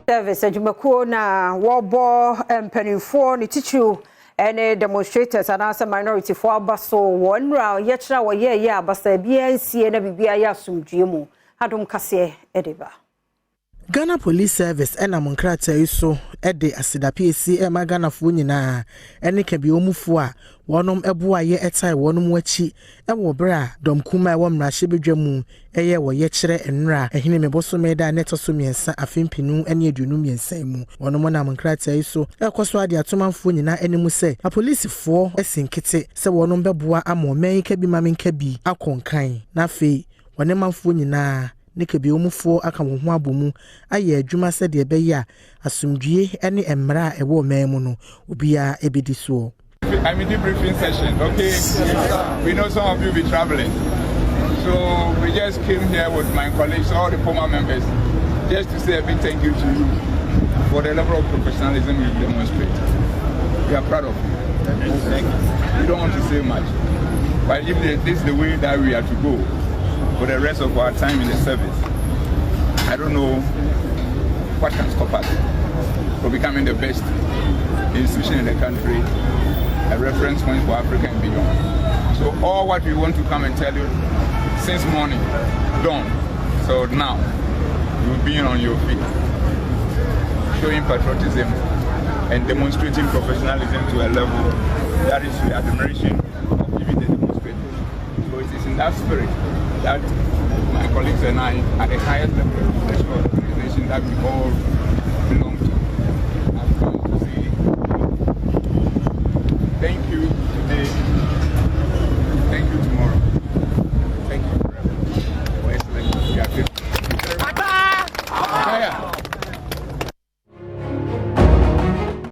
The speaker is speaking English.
Service adwumakuo na wobo mpanimfo ne tichu ene demonstrators and as minority for abaso wonra yechra wo ye abasa bia nsie na bibia ya asumdue mu Adom Kasee edeba Ghana Police Service ena monkrata iso ede asidapesi ema Ghana fo nyina ene kabi omufo a wonom eboa ye etai wonom wachi ewo bra domkuma ewo mrahye bedwamu eye wo ye kire enra ehine meboso meda neto so miensa afempinu ene aduonu miensa mu wonom na monkrata iso ekoso ade atomanfo nyina enemu se apolisifo esinkete se wonom beboa amomen kabi mamenkabi akonkan na fe wonemanfo nyina Nikebi omufo aka wo ho abomu aye adwuma se de beya asumdue ene emra ewo memu no obia ebedi so. I'm in the briefing session. Okay, we know some of you be traveling, so we just came here with my colleagues, all the former members, just to say a big thank you to you for the level of professionalism you demonstrate. We are proud of you. Thank you. We don't want to say much, but if this is the way that we are to go for the rest of our time in the service, I don't know what can stop us from becoming the best institution in the country, a reference point for Africa and beyond. So all what we want to come and tell you since morning, dawn, so now, you've been on your feet, showing patriotism and demonstrating professionalism to a level that is the admiration of even the demonstrators. So it is in that spirit that my colleagues and I, at the highest level of the organization, that we all